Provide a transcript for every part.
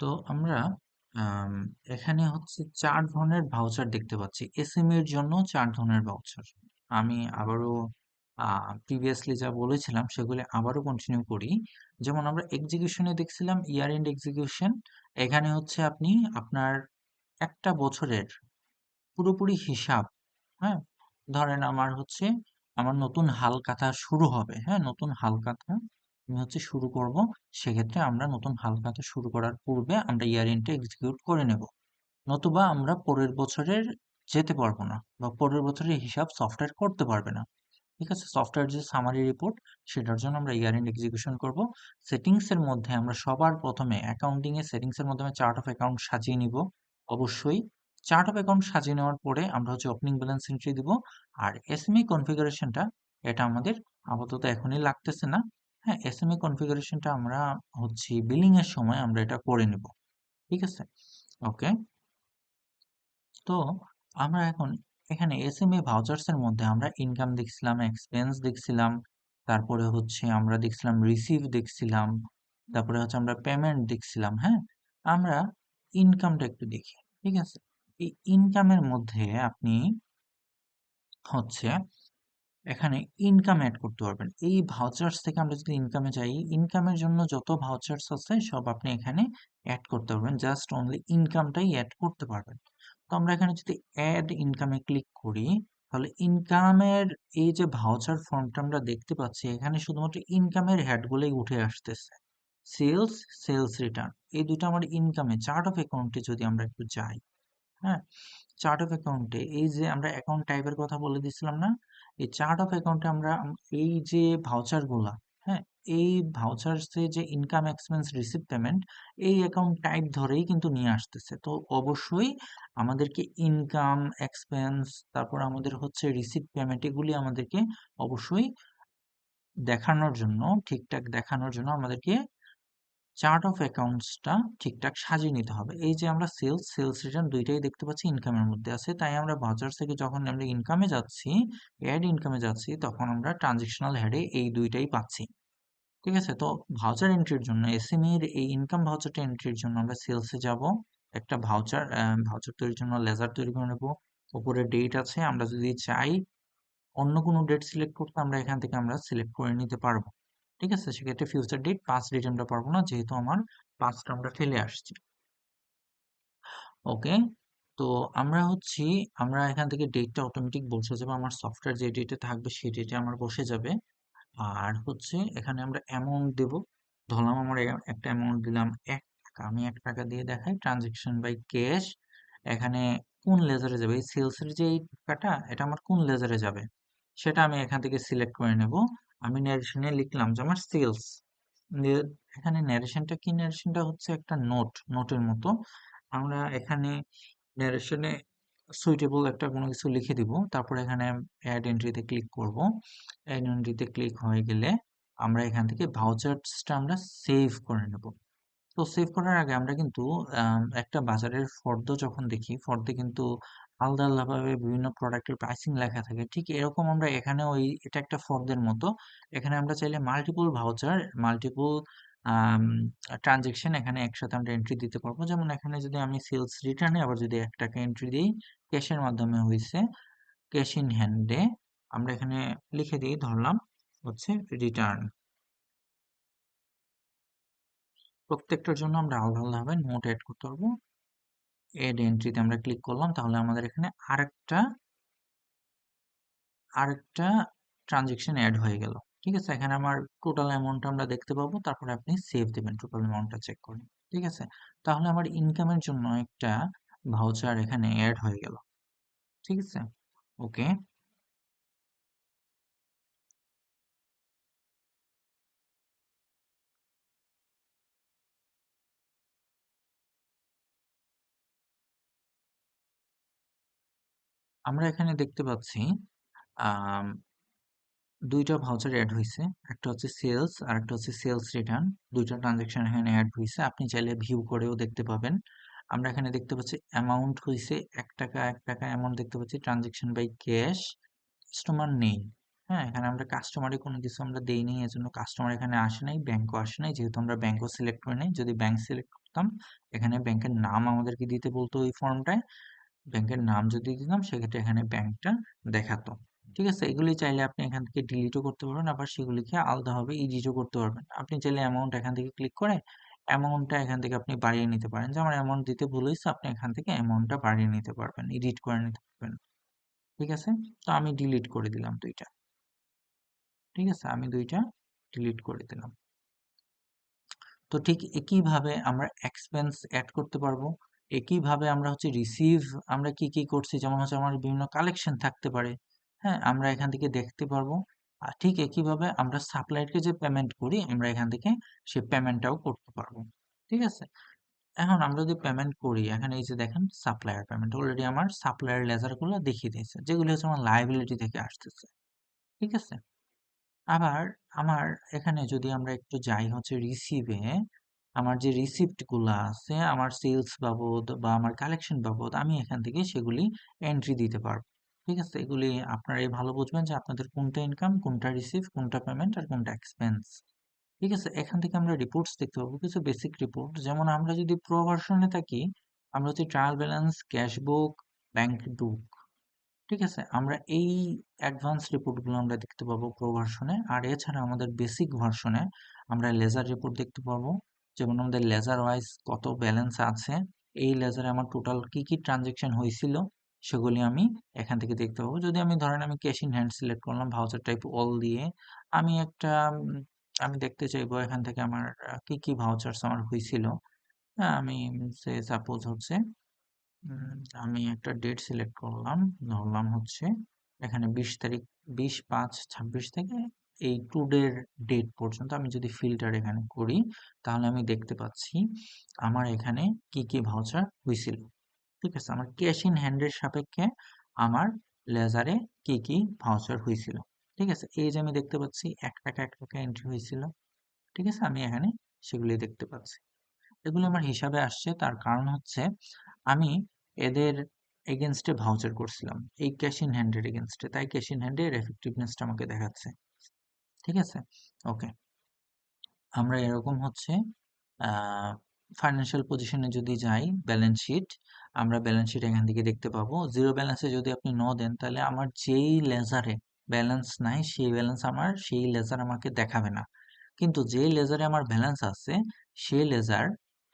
তো আমরা আম, এখানে হচ্ছে 4 ধরনের ভাউচার দেখতে পাচ্ছি। এসএমই এর জন্য 4 ধরনের ভাউচার। আমি আবারও প্রিভিয়াসলি যা বলেছিলাম সেগুলি আবারও কন্টিনিউ করি। যেমন আমরা এক্সিকিউশনে দেখছিলাম ইয়ার এন্ড এক্সিকিউশন। এখানে হচ্ছে আপনি আপনার একটা বছরের পুরোপুরি হিসাব, হ্যাঁ, ধরেন আমার নতুন হালখাতা শুরু হবে, হ্যাঁ, নতুন হালখাতা আমি হচ্ছে শুরু করব। সেক্ষেত্রে আমরা নতুন হালখাতা শুরু করার পূর্বে আমরা ইয়ার এন্ডটা এক্সিকিউট করে নেব, নতুবা আমরা পরের বছরের যেতে পারবো না বা পরের বছরের হিসাব সফটওয়্যার করতে পারবে না। ঠিক আছে, সফটওয়্যার যে সামারি রিপোর্ট সেটার জন্য আমরা ইয়ার এন্ড এক্সিকিউশন করব। সেটিংস এর মধ্যে আমরা সবার প্রথমে অ্যাকাউন্টিং এর সেটিংস এর মধ্যে চার্ট অফ অ্যাকাউন্ট সাজিয়ে নিব। অবশ্যই চার্ট অফ অ্যাকাউন্ট সাজিয়ে নেওয়ার পরে আমরা হচ্ছে ওপেনিং ব্যালেন্স এন্ট্রি দিব। আর এসএমই কনফিগারেশনটা এটা আমাদের আপাতত এখনই লাগতেছে না। হ্যাঁ, এসএমই কনফিগারেশনটা আমরা হচ্ছে বিলিং এর সময় আমরা এটা করে নিব। ঠিক আছে, ওকে। তো আমরা এখন এখানে এসএমএ ভাউচার্স এর মধ্যে আমরা ইনকাম দেখছিলাম, এক্সপেন্স দেখছিলাম, তারপরে হচ্ছে আমরা দেখছিলাম রিসিভ দেখছিলাম, তারপরে হচ্ছে আমরা পেমেন্ট দেখছিলাম। হ্যাঁ, আমরা ইনকামটা একটু দেখি। ঠিক আছে, এই ইনকামের মধ্যে আপনি হচ্ছে এখানে ইনকাম অ্যাড করতে পারবেন। এই ভাউচার্স থেকে আমরা যদি ইনকামে যাই, ইনকামের জন্য যত ভাউচার্স আছে সব আপনি এখানে অ্যাড করতে পারবেন, জাস্ট অনলি ইনকামটাই অ্যাড করতে পারবেন। তো আমরা এখানে যদি অ্যাড ইনকামে ক্লিক করি, তাহলে ইনকামের এই যে ভাউচার ফর্মটা আমরা দেখতে পাচ্ছি, এখানে শুধুমাত্র ইনকামের হেডগুলোই উঠে আসতেছে। সেলস, সেলস রিটার্ন, এই দুটো আমার ইনকামে চার্ট অফ অ্যাকাউন্টে যদি আমরা একটু যাই, হ্যাঁ, চার্ট অফ অ্যাকাউন্টে এই যে আমরা অ্যাকাউন্ট টাইপের কথা বলে দিছিলাম না, এই চার্ট অফ অ্যাকাউন্টে আমরা এই যে ভাউচার গুলা, হ্যাঁ, এই ভাউচার্সে যে ইনকাম এক্সপেন্স রিসিভ পেমেন্ট, এই অ্যাকাউন্ট টাইপ ধরেই কিন্তু নিয়ে আসতেছে। তো অবশ্যই আমাদেরকে ইনকাম এক্সপেন্স, তারপর আমাদের হচ্ছে রিসিভ পেমেন্ট, এগুলি আমাদেরকে অবশ্যই দেখানোর জন্য, ঠিকঠাক দেখানোর জন্য আমাদেরকে চার্ট অফ অ্যাকাউন্টসটা ঠিকঠাক সাজিয়ে নিতে হবে। এই যে আমরা সেলস, সেলস রিটার্ন দুইটাই দেখতে পাচ্ছি ইনকামের মধ্যে আছে, তাই আমরা ভাউচার থেকে যখন আমরা ইনকামে যাচ্ছি, অ্যাড ইনকামে যাচ্ছি, তখন আমরা ট্রানজেকশনাল হেডে এই দুইটাই পাচ্ছি। ঠিক আছে, তো ভাউচার এন্ট্রির জন্য এসএমই এর এই ইনকাম ভাউচারটা এন্ট্রির জন্য আমরা সেলসে যাব, একটা ভাউচার ভাউচার তৈরির জন্য লেজার তৈরি করে নেব। উপরে ডেট আছে, আমরা যদি চাই অন্য কোনো ডেট সিলেক্ট করতে, আমরা এখান থেকে আমরা সিলেক্ট করে নিতে পারবো। ঠিক আছে, সেক্ষেত্রে ফিউচার ডেট, পাস্ট ডেট আমরা পারবো না, যেহেতু আমার পাস্ট আমরা ফেলে আসছি। ওকে, তো আমরা এখান থেকে ডেটটা অটোমেটিক বসে যাবে, আমার সফটওয়্যার যে ডেটে থাকবে সেই ডেটে আমার বসে যাবে। আর হচ্ছে এখানে আমরা অ্যামাউন্ট দেব, ধরলাম আমার একটা অ্যামাউন্ট দিলাম 1 টাকা, আমি 1 টাকা দিয়ে দেখাই ট্রানজেকশন বাই ক্যাশ। এখানে কোন লেজারে যাবে, এই সেলসের যে এই টাকাটা, এটা আমার কোন লেজারে যাবে সেটা আমি এখান থেকে সিলেক্ট করে নেব। আমি ন্যারেশনে লিখলাম যে আমার সেলস। এখানে ন্যারেশনটা কি, ন্যারেশনটা হচ্ছে একটা নোটের মতো। আমরা এখানে ন্যারেশনে সুইটেবল একটা কোনো কিছু লিখে দিব, তারপর এখানে অ্যাড এন্ট্রিতে ক্লিক করব। অ্যাড এন্ট্রিতে ক্লিক হয়ে গেলে আমরা এখান থেকে ভাউচার্সটা আমরা সেভ করে নেব। তো সেভ করার আগে আমরা কিন্তু একটা বাজারের ফর্দ যখন দেখি, ফর্দে কিন্তু আলাদা আলাদাভাবে বিভিন্ন প্রোডাক্টের প্রাইসিং লেখা থাকে, ঠিক এরকম আমরা এখানে এটা একটা ফর্দের মতো। এখানে আমরা চাইলে মাল্টিপল ভাউচার, মাল্টিপল ট্রানজেকশন এখানে একসাথে আমরা এন্ট্রি দিতে পারবো। যেমন এখানে যদি আমি সেলস রিটার্নে আবার যদি 1 টাকা এন্ট্রি দিই, ক্যাশের মাধ্যমে হয়েছে, ক্যাশ ইন হ্যান্ডে আমরা এখানে লিখে দিই, ধরলাম হচ্ছে রিটার্ন। প্রত্যেকটার জন্য আমরা আলাদা আলাদাভাবে নোট অ্যাড করতে পারবো। এড এন্ট্রিতে আমরা ক্লিক করলাম, তাহলে আমাদের এখানে আরেকটা আরেকটা ট্রানজেকশন অ্যাড হয়ে গেল। ঠিক আছে, এখানে আমার টোটাল অ্যামাউন্ট আমরা দেখতে পাবো, তারপরে আপনি সেভ দেবেন টোটাল অ্যামাউন্টটা চেক করে। ঠিক আছে, তাহলে আমার ইনকামের জন্য একটা ভাউচার এখানে অ্যাড হয়ে গেল। ঠিক আছে, ওকে। আমরা এখানে দেখতে পাচ্ছি আম, দুইটা ভাউচার অ্যাড হয়েছে, একটা হচ্ছে সেলস আর একটা হচ্ছে সেলস রিটার্ন। দুইটা ট্রানজেকশন এখানে অ্যাড হয়েছে, আপনি চাইলে ভিউ করেও দেখতে পাবেন। আমরা এখানে দেখতে পাচ্ছি অ্যামাউন্ট হয়েছে 1 টাকা, 1 টাকা অ্যামাউন্ট দেখতে পাচ্ছি, ট্রানজেকশন বাই ক্যাশ, কাস্টমার নেই। হ্যাঁ, এখানে আমরা কাস্টমারে কোনো কিছু আমরা দেই নাই, এজন্য কাস্টমার এখানে আসে নাই, ব্যাংকও আসে নাই, যেহেতু আমরা ব্যাংকও সিলেক্ট করি নাই। যদি ব্যাংক সিলেক্ট করতাম, এখানে ব্যাংকের নাম আমাদেরকে দিতে বলতো ওই ফর্মটায়। ব্যাংকের নাম যদি দিতাম, সেক্ষেত্রে এখানে ব্যাংকটা দেখাতো। ঠিক আছে, এগুলি চাইলে আপনি এখান থেকে ডিলিটও করতে পারবেন, আবার সেগুলিকে আলাদাভাবে এডিটও করতে পারবেন। আপনি চাইলে অ্যামাউন্ট এখান থেকে ক্লিক করে অ্যামাউন্টটা এখান থেকে আপনি বাড়িয়ে নিতে পারেন, যে আমার অ্যামাউন্ট দিতে ভুল হয়েছে, আপনি এখান থেকে অ্যামাউন্টটা বাড়িয়ে নিতে পারবেন, এডিট করে নিতে পারবেন। ঠিক আছে, তো আমি ডিলিট করে দিলাম দুইটা। ঠিক আছে, আমি দুইটা ডিলিট করে দিলাম। তো ঠিক একইভাবে আমরা এক্সপেন্স অ্যাড করতে পারবো। একইভাবে আমরা হচ্ছে রিসিভ, আমরা কি কি করছি, যেমন হচ্ছে আমার বিভিন্ন কালেকশন থাকতে পারে। হ্যাঁ, আমরা এখান থেকে দেখতে পারবো। আর ঠিক একইভাবে আমরা সাপ্লায়ারকে যে পেমেন্ট করি, আমরা এখান থেকে সেই পেমেন্টটাও করতে পারবো। ঠিক আছে, এখন আমরা যদি পেমেন্ট করি, এখানে এই যে দেখেন সাপ্লায়ার পেমেন্ট, অলরেডি আমার সাপ্লায়ার লেজার গুলো দেখিয়ে দিয়েছে, যেগুলি হচ্ছে আমার লাইবিলিটি থেকে আসতেছে। ঠিক আছে, আবার আমার এখানে যদি আমরা একটু যাই হচ্ছে রিসিভে, আমার যে রিসিপ্ট গুলা আছে আমার সেলস বাবদ বা আমার কালেকশন বাবদ, আমি এখান থেকে সেগুলি এন্ট্রি দিতে পারবো। ঠিক আছে, এগুলি আপনারাই ভালো বুঝবেন যে আপনাদের কোনটা ইনকাম, কোনটা রিসিভ, কোনটা পেমেন্ট আর কোনটা এক্সপেন্স। ঠিক আছে, এখান থেকে আমরা রিপোর্টস দেখতে পাবো, কিছু বেসিক রিপোর্ট। যেমন আমরা যদি প্রো ভার্সনে থাকি, আমরা হচ্ছে ট্রায়াল ব্যালেন্স, ক্যাশবুক, ব্যাংক বুক। ঠিক আছে, আমরা এই অ্যাডভান্স রিপোর্টগুলো আমরা দেখতে পাবো প্রো ভার্সনে। আর এছাড়া আমাদের বেসিক ভার্সনে আমরা লেজার রিপোর্ট দেখতে পাবো, যেমন আমাদের লেজার ওয়াইজ কত ব্যালেন্স আছে, এই লেজারে আমার টোটাল কি কি ট্রানজেকশন হয়েছিল, সেগুলি আমি এখান থেকে দেখতে পাবো। যদি আমি ধরেন আমি ক্যাশ ইন হ্যান্ড সিলেক্ট করলাম, ভাউচার টাইপ অল দিয়ে, আমি একটা আমি দেখতে চাইবো এখান থেকে আমার কি কি ভাউচার্স আমার হয়েছিল। হ্যাঁ, আমি সে সাপোজ হচ্ছে উম, আমি একটা ডেট সিলেক্ট করলাম, ধরলাম হচ্ছে এখানে 20 তারিখ, 20/5/26 থেকে এই টুডের ডেট পর্যন্ত আমি যদি ফিল্টার এখানে করি, তাহলে আমি দেখতে পাচ্ছি আমার এখানে কি কি ভাউচার হয়েছিল। ঠিক আছে, আমার ক্যাশ ইন হ্যান্ডের সাপেক্ষে আমার লেজারে কি কি ভাউচার হয়েছিল। ঠিক আছে, এই যে আমি দেখতে পাচ্ছি 1 টাকা 1 টাকা এন্ট্রি হয়েছিল। ঠিক আছে, আমি এখানে সেগুলি দেখতে পাচ্ছি। এগুলো আমার হিসাবে আসছে, তার কারণ হচ্ছে আমি এদের এগেনস্টে ভাউচার করছিলাম, এই ক্যাশ ইন হ্যান্ডের এগেনস্টে, তাই ক্যাশ ইন হ্যান্ডের এফেক্টিভনেসটা আমাকে দেখাচ্ছে। ঠিক আছে, ওকে। আমরা এরকম হচ্ছে ফাইন্যান্সিয়াল পজিশনে যদি যাই, ব্যালেন্স শিট, আমরা ব্যালেন্স শিট এখান থেকে দেখতে পাবো। জিরো ব্যালেন্সে যদি আপনি ন দেন, তাহলে আমার যেই লেজারে ব্যালেন্স নাই, সেই ব্যালেন্স আমার সেই লেজার আমাকে দেখাবে না। কিন্তু যে লেজারে আমার ব্যালেন্স আছে, সেই লেজার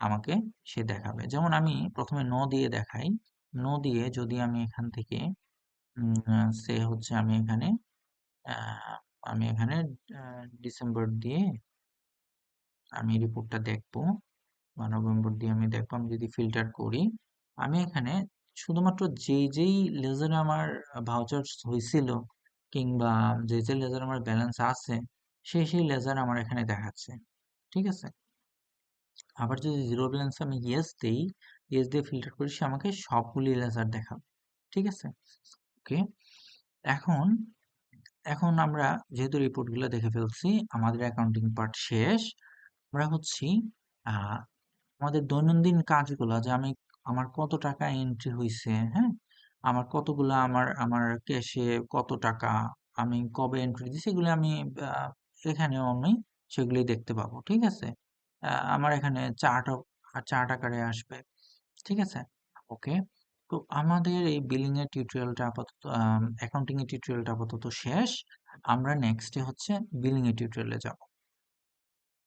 আমাকে সে দেখাবে। যেমন আমি প্রথমে ন দিয়ে দেখাই। ন দিয়ে যদি আমি এখান থেকে সে হচ্ছে আহ, আমি এখানে ডিসেম্বর দিয়ে আমি রিপোর্টটা দেখবো, বা নভেম্বর দিয়ে আমি দেখবো। আমি যদি ফিল্টার করি, আমি এখানে শুধুমাত্র যেই যেই লেজারে আমার ভাউচার হয়েছিল, কিংবা যে যে লেজার আমার ব্যালেন্স আছে, সেই সেই লেজার আমার এখানে দেখাচ্ছে। ঠিক আছে, আবার যদি জিরো ব্যালেন্স আমি ইয়েস দিই, ইয়েস দিয়ে ফিল্টার করি, সে আমাকে সবগুলি লেজার দেখাবে। ঠিক আছে, ওকে। এখন এখন আমরা যেহেতু রিপোর্টগুলো দেখে ফেলছি, আমাদের অ্যাকাউন্টিং পার্ট শেষ। আমরা হচ্ছি আহ আমাদের দৈনন্দিন কাজগুলা, যে আমি আমার কত টাকা এন্ট্রি হয়েছে, হ্যাঁ, আমার কতগুলা আমার আমার ক্যাশে কত টাকা আমি কবে এন্ট্রি দিছি, এগুলো আমি আহ, এখানেও আমি সেগুলি দেখতে পাবো। ঠিক আছে, আমার এখানে চার্ট আকারে আসবে। ঠিক আছে, ওকে। তো আমাদের এই বিলিং এর টিউটোরিয়ালটা আপাতত, অ্যাকাউন্টিং এর টিউটোরিয়ালটা আপাতত শেষ। আমরা নেক্সটে হচ্ছে বিলিং এর টিউটোরিয়ালে যাব।